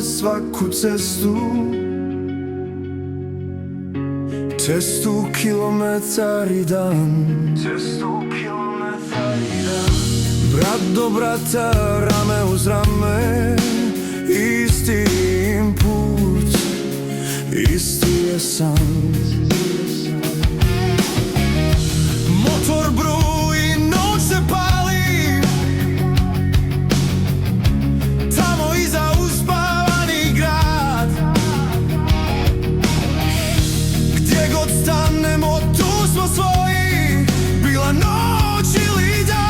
svaku cestu, cestu kilometar i dan, brat do brata, rame uz rame, isti im put, isti je san. Motor bruji, noć se pali, tamo iza uspavani grad. Gdje god stanemo, tu smo svoji, bila noć ili dan.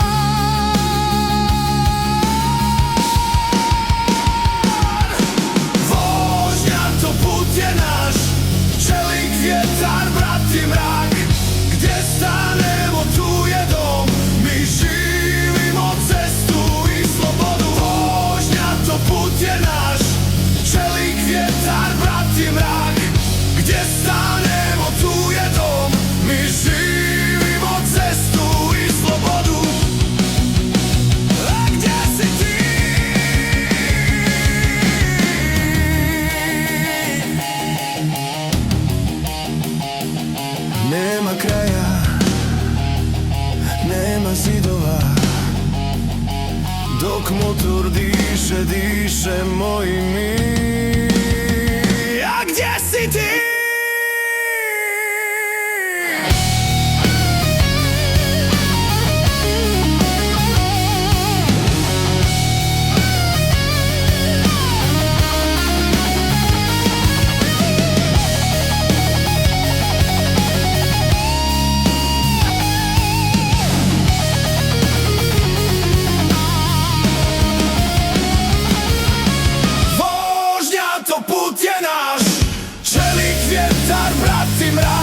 Vožnja, to put je naš, čelik, vjetar, brat i mrak. Gdje stanemo, tu je dom, mi živimo cestu i slobodu. Vožnja, to put je naš, čelik, vjetar, brat i mrak. Gdje stanemo, tu je dom, mi živimo cestu i slobodu. A gdje si ti? Nema kraja, nema zidova, dok motor diše, dišemo i mi. A gdje si ti? Put je naš, čelik, vjetar, brat i mrak.